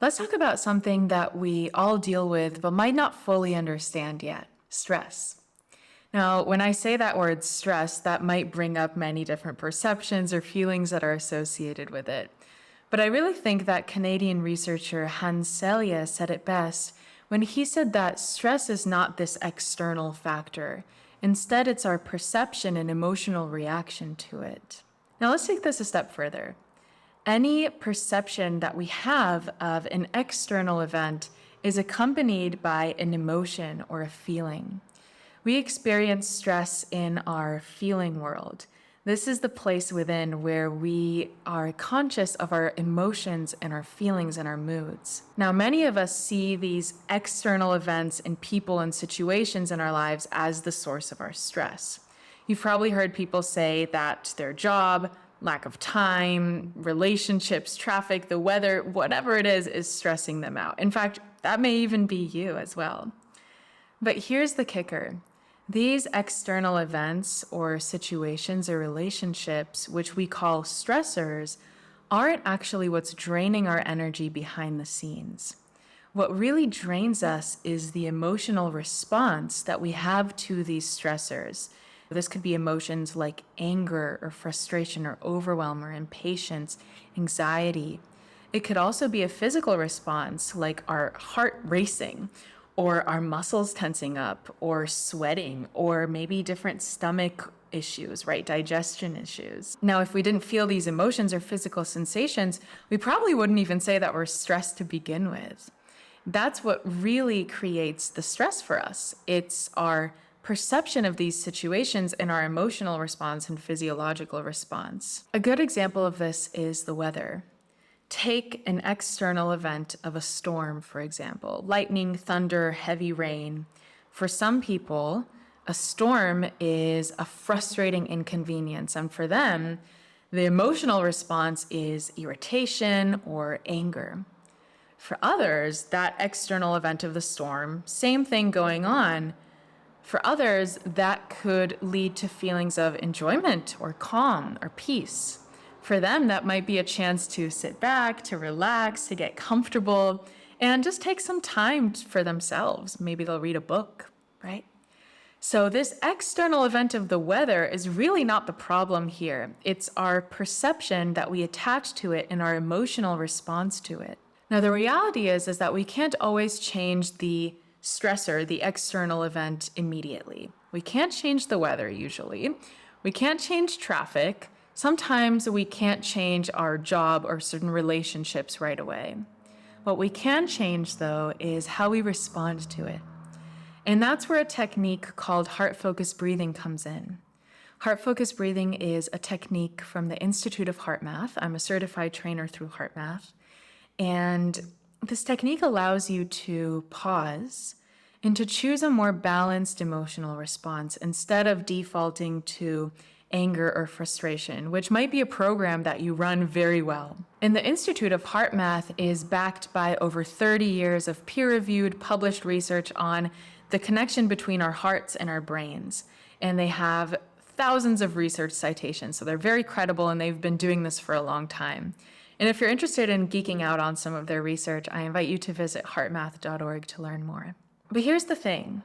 Let's talk about something that we all deal with but might not fully understand yet: stress. Now, when I say that word stress, that might bring up many different perceptions or feelings that are associated with it. But I really think that Canadian researcher Hans Selye said it best when he said that stress is not this external factor. Instead, it's our perception and emotional reaction to it. Now, let's take this a step further. Any perception that we have of an external event is accompanied by an emotion or a feeling. We experience stress in our feeling world. This is the place within where we are conscious of our emotions and our feelings and our moods. Now, many of us see these external events and people and situations in our lives as the source of our stress. You've probably heard people say that their job, lack of time, relationships, traffic, the weather, whatever it is stressing them out. In fact, that may even be you as well. But here's the kicker. These external events or situations or relationships, which we call stressors, aren't actually what's draining our energy behind the scenes. What really drains us is the emotional response that we have to these stressors. This could be emotions like anger or frustration or overwhelm or impatience, anxiety. It could also be a physical response like our heart racing or our muscles tensing up or sweating or maybe different stomach issues, right? Digestion issues. Now, if we didn't feel these emotions or physical sensations, we probably wouldn't even say that we're stressed to begin with. That's what really creates the stress for us. It's our perception of these situations and our emotional response and physiological response. A good example of this is the weather. Take an external event of a storm, for example, lightning, thunder, heavy rain. For some people, a storm is a frustrating inconvenience, and for them, the emotional response is irritation or anger. For others, that external event of the storm, same thing going on. For others, that could lead to feelings of enjoyment or calm or peace. For them, that might be a chance to sit back, to relax, to get comfortable, and just take some time for themselves. Maybe they'll read a book, right? So this external event of the weather is really not the problem here. It's our perception that we attach to it and our emotional response to it. Now, the reality is that we can't always change the stressor, the external event, immediately. We can't change the weather usually. We can't change traffic. Sometimes we can't change our job or certain relationships right away. What we can change, though, is how we respond to it. And that's where a technique called heart-focused breathing comes in. Heart-focused breathing is a technique from the Institute of HeartMath. I'm a certified trainer through HeartMath. And this technique allows you to pause and to choose a more balanced emotional response instead of defaulting to anger or frustration, which might be a program that you run very well. And the Institute of HeartMath is backed by over 30 years of peer-reviewed, published research on the connection between our hearts and our brains. And they have thousands of research citations, so they're very credible and they've been doing this for a long time. And if you're interested in geeking out on some of their research, I invite you to visit heartmath.org to learn more. But here's the thing.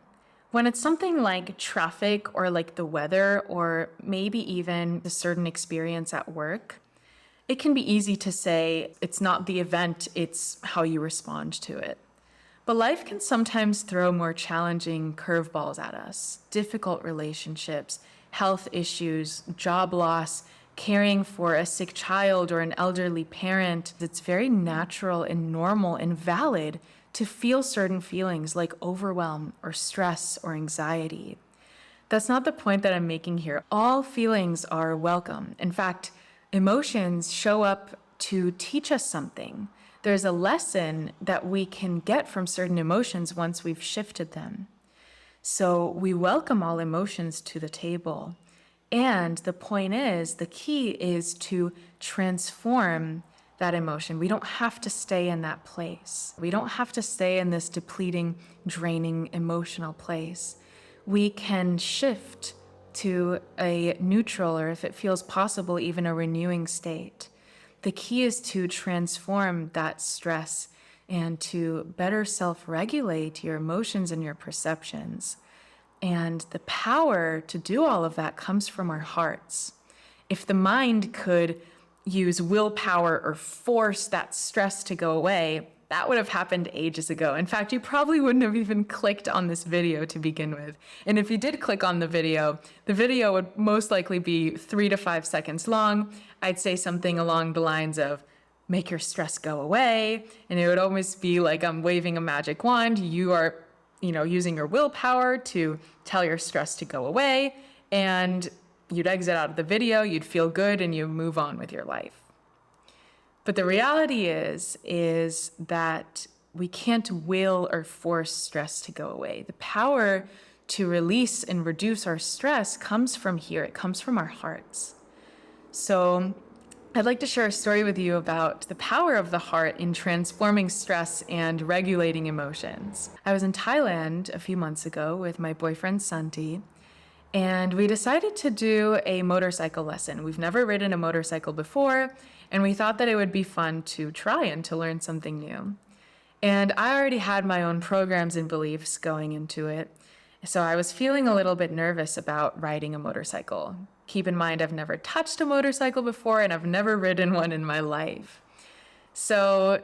When it's something like traffic or like the weather or maybe even a certain experience at work, it can be easy to say it's not the event, it's how you respond to it. But life can sometimes throw more challenging curveballs at us: difficult relationships, health issues, job loss, caring for a sick child or an elderly parent. It's very natural and normal and valid to feel certain feelings like overwhelm or stress or anxiety. That's not the point that I'm making here. All feelings are welcome. In fact, emotions show up to teach us something. There's a lesson that we can get from certain emotions once we've shifted them. So we welcome all emotions to the table. And the point is, the key is to transform that emotion. We don't have to stay in that place. We don't have to stay in this depleting, draining emotional place. We can shift to a neutral, or if it feels possible, even a renewing state. The key is to transform that stress and to better self-regulate your emotions and your perceptions. And the power to do all of that comes from our hearts. If the mind could use willpower or force that stress to go away, that would have happened ages ago. In fact, you probably wouldn't have even clicked on this video to begin with. And if you did click on the video would most likely be 3 to 5 seconds long. I'd say something along the lines of, make your stress go away. And it would almost be like I'm waving a magic wand. You are, using your willpower to tell your stress to go away. And you'd exit out of the video, you'd feel good, and you move on with your life. But the reality is that we can't will or force stress to go away. The power to release and reduce our stress comes from here. It comes from our hearts. So I'd like to share a story with you about the power of the heart in transforming stress and regulating emotions. I was in Thailand a few months ago with my boyfriend, Santi, and we decided to do a motorcycle lesson. We've never ridden a motorcycle before, and we thought that it would be fun to try and to learn something new. And I already had my own programs and beliefs going into it, so I was feeling a little bit nervous about riding a motorcycle. Keep in mind, I've never touched a motorcycle before, and I've never ridden one in my life. So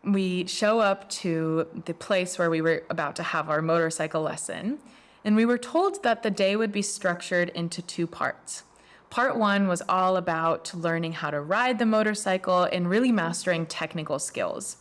we show up to the place where we were about to have our motorcycle lesson, and we were told that the day would be structured into 2 parts. Part 1 was all about learning how to ride the motorcycle and really mastering technical skills.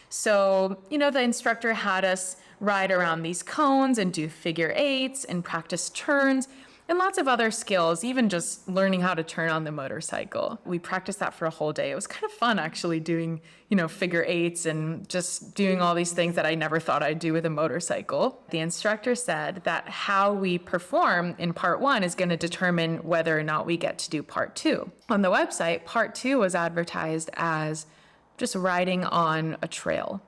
So, the instructor had us ride around these cones and do figure 8s and practice turns and lots of other skills, even just learning how to turn on the motorcycle. We practiced that for a whole day. It was kind of fun actually doing, figure 8s and just doing all these things that I never thought I'd do with a motorcycle. The instructor said that how we perform in part 1 is going to determine whether or not we get to do part 2. On the website, part 2 was advertised as just riding on a trail.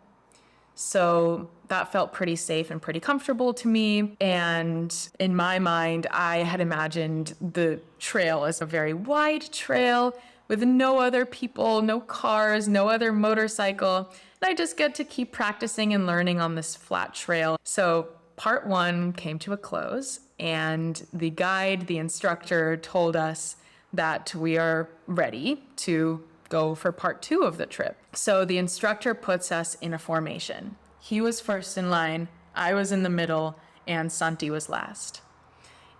So that felt pretty safe and pretty comfortable to me. And in my mind, I had imagined the trail as a very wide trail with no other people, no cars, no other motorcycle. And I just get to keep practicing and learning on this flat trail. So part 1 came to a close, and the guide, the instructor, told us that we are ready to go for part 2 of the trip. So the instructor puts us in a formation. He was first in line, I was in the middle, and Santi was last.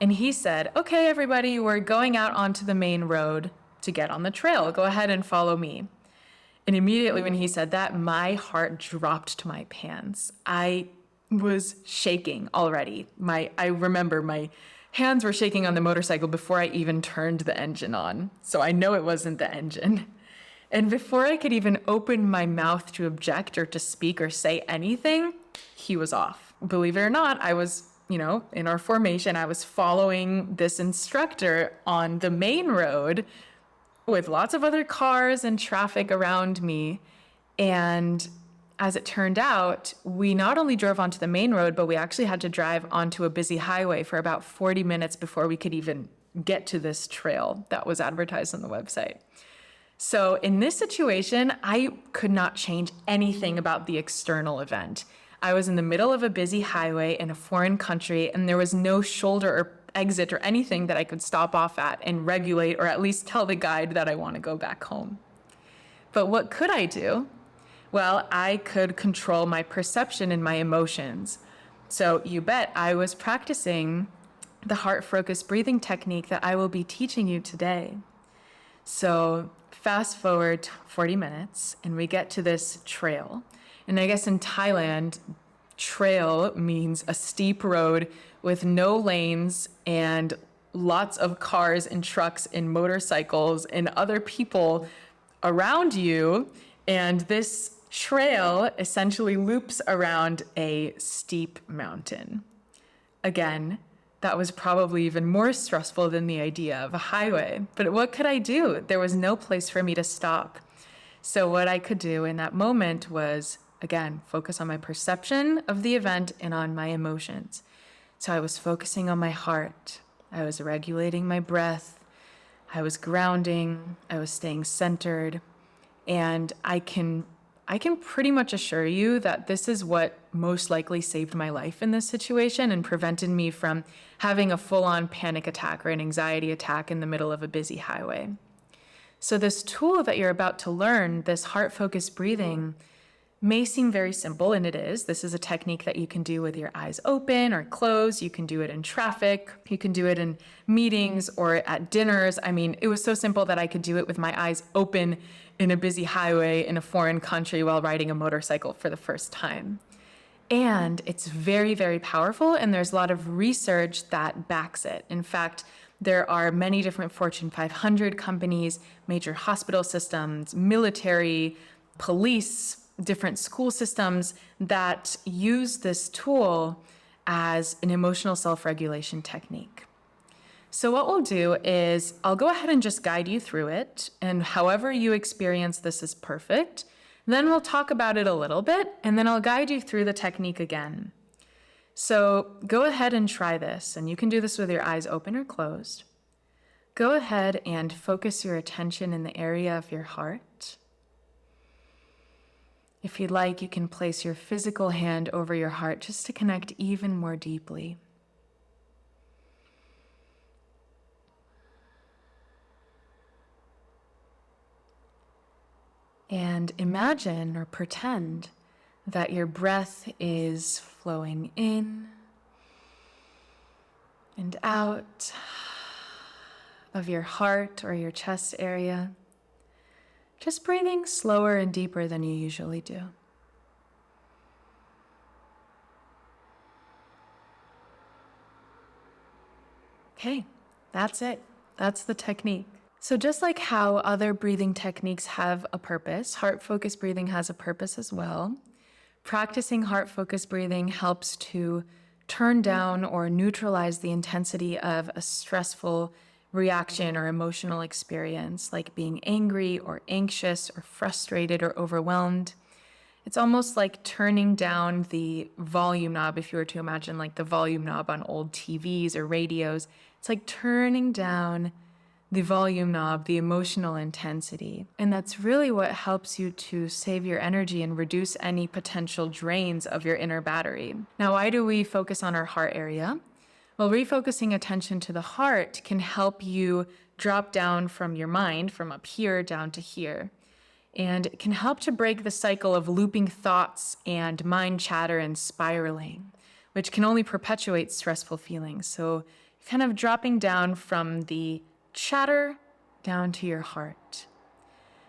And he said, okay, everybody, we're going out onto the main road to get on the trail. Go ahead and follow me. And immediately when he said that, my heart dropped to my pants. I was shaking already. I remember my hands were shaking on the motorcycle before I even turned the engine on. So I know it wasn't the engine. And before I could even open my mouth to object or to speak or say anything, he was off. Believe it or not, I was, in our formation, I was following this instructor on the main road with lots of other cars and traffic around me. And as it turned out, we not only drove onto the main road, but we actually had to drive onto a busy highway for about 40 minutes before we could even get to this trail that was advertised on the website. So in this situation, I could not change anything about the external event. I was in the middle of a busy highway in a foreign country, and there was no shoulder or exit or anything that I could stop off at and regulate, or at least tell the guide that I want to go back home. But what could I do? Well, I could control my perception and my emotions. So you bet I was practicing the heart-focused breathing technique that I will be teaching you today. So fast forward 40 minutes and we get to this trail. And I guess in Thailand, trail means a steep road with no lanes and lots of cars and trucks and motorcycles and other people around you. And this trail essentially loops around a steep mountain. Again, that was probably even more stressful than the idea of a highway. But what could I do? There was no place for me to stop. So what I could do in that moment was, again, focus on my perception of the event and on my emotions. So I was focusing on my heart. I was regulating my breath. I was grounding. I was staying centered. And I can I can pretty much assure you that this is what most likely saved my life in this situation and prevented me from having a full-on panic attack or an anxiety attack in the middle of a busy highway. So this tool that you're about to learn, this heart-focused breathing, may seem very simple, and it is. This is a technique that you can do with your eyes open or closed. You can do it in traffic. You can do it in meetings or at dinners. I mean, it was so simple that I could do it with my eyes open in a busy highway in a foreign country while riding a motorcycle for the first time. And it's very, very powerful, and there's a lot of research that backs it. In fact, there are many different Fortune 500 companies, major hospital systems, military, police, different school systems that use this tool as an emotional self-regulation technique. So what we'll do is I'll go ahead and just guide you through it, and however you experience this is perfect. Then we'll talk about it a little bit, and then I'll guide you through the technique again. So go ahead and try this, and you can do this with your eyes open or closed. Go ahead and focus your attention in the area of your heart. If you'd like, you can place your physical hand over your heart just to connect even more deeply. And imagine or pretend that your breath is flowing in and out of your heart or your chest area. Just breathing slower and deeper than you usually do. Okay, that's it. That's the technique. So just like how other breathing techniques have a purpose, heart-focused breathing has a purpose as well. Practicing heart-focused breathing helps to turn down or neutralize the intensity of a stressful reaction or emotional experience, like being angry or anxious or frustrated or overwhelmed. It's almost like turning down the volume knob, if you were to imagine like the volume knob on old TVs or radios. It's like turning down the volume knob, the emotional intensity. And that's really what helps you to save your energy and reduce any potential drains of your inner battery. Now, why do we focus on our heart area? Well, refocusing attention to the heart can help you drop down from your mind, from up here down to here. And it can help to break the cycle of looping thoughts and mind chatter and spiraling, which can only perpetuate stressful feelings. So kind of dropping down from the chatter down to your heart.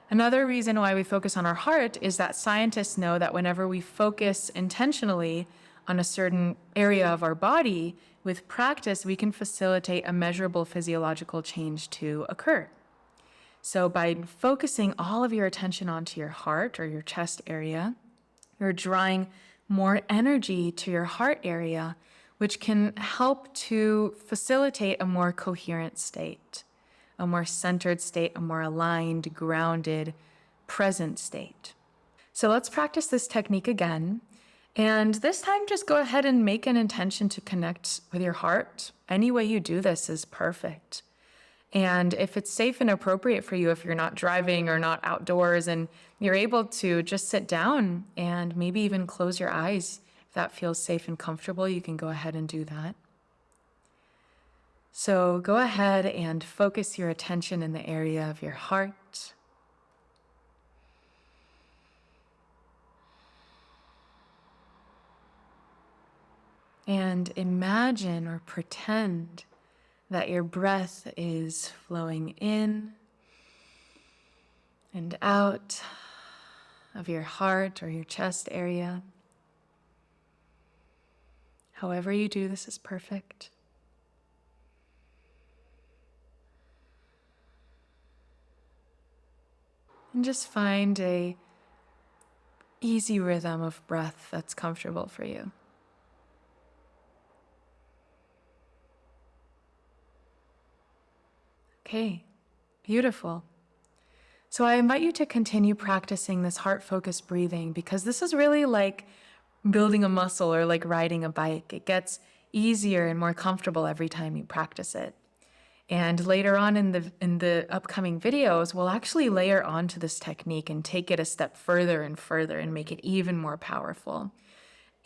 Another reason why we focus on our heart is that scientists know that whenever we focus intentionally on a certain area of our body, with practice, we can facilitate a measurable physiological change to occur. So by focusing all of your attention onto your heart or your chest area, you're drawing more energy to your heart area, which can help to facilitate a more coherent state, a more centered state, a more aligned, grounded, present state. So let's practice this technique again. And this time, just go ahead and make an intention to connect with your heart. Any way you do this is perfect. And if it's safe and appropriate for you, if you're not driving or not outdoors and you're able to just sit down and maybe even close your eyes, if that feels safe and comfortable, you can go ahead and do that. So go ahead and focus your attention in the area of your heart. And imagine or pretend that your breath is flowing in and out of your heart or your chest area. However you do this is perfect. And just find a easy rhythm of breath that's comfortable for you. Okay, beautiful. So I invite you to continue practicing this heart-focused breathing because this is really like building a muscle or like riding a bike. It gets easier and more comfortable every time you practice it. And later on in the upcoming videos, we'll actually layer onto this technique and take it a step further and further and make it even more powerful.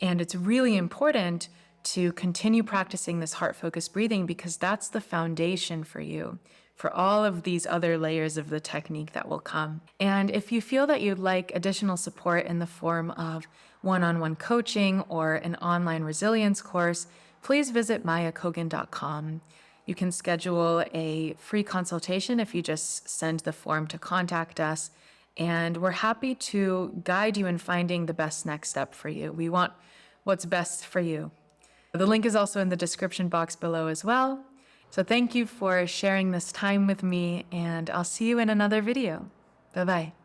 And it's really important to continue practicing this heart-focused breathing because that's the foundation for you, for all of these other layers of the technique that will come. And if you feel that you'd like additional support in the form of one-on-one coaching or an online resilience course, please visit mayakogan.com. You can schedule a free consultation if you just send the form to contact us, and we're happy to guide you in finding the best next step for you. We want what's best for you. The link is also in the description box below as well. So thank you for sharing this time with me, and I'll see you in another video. Bye-bye.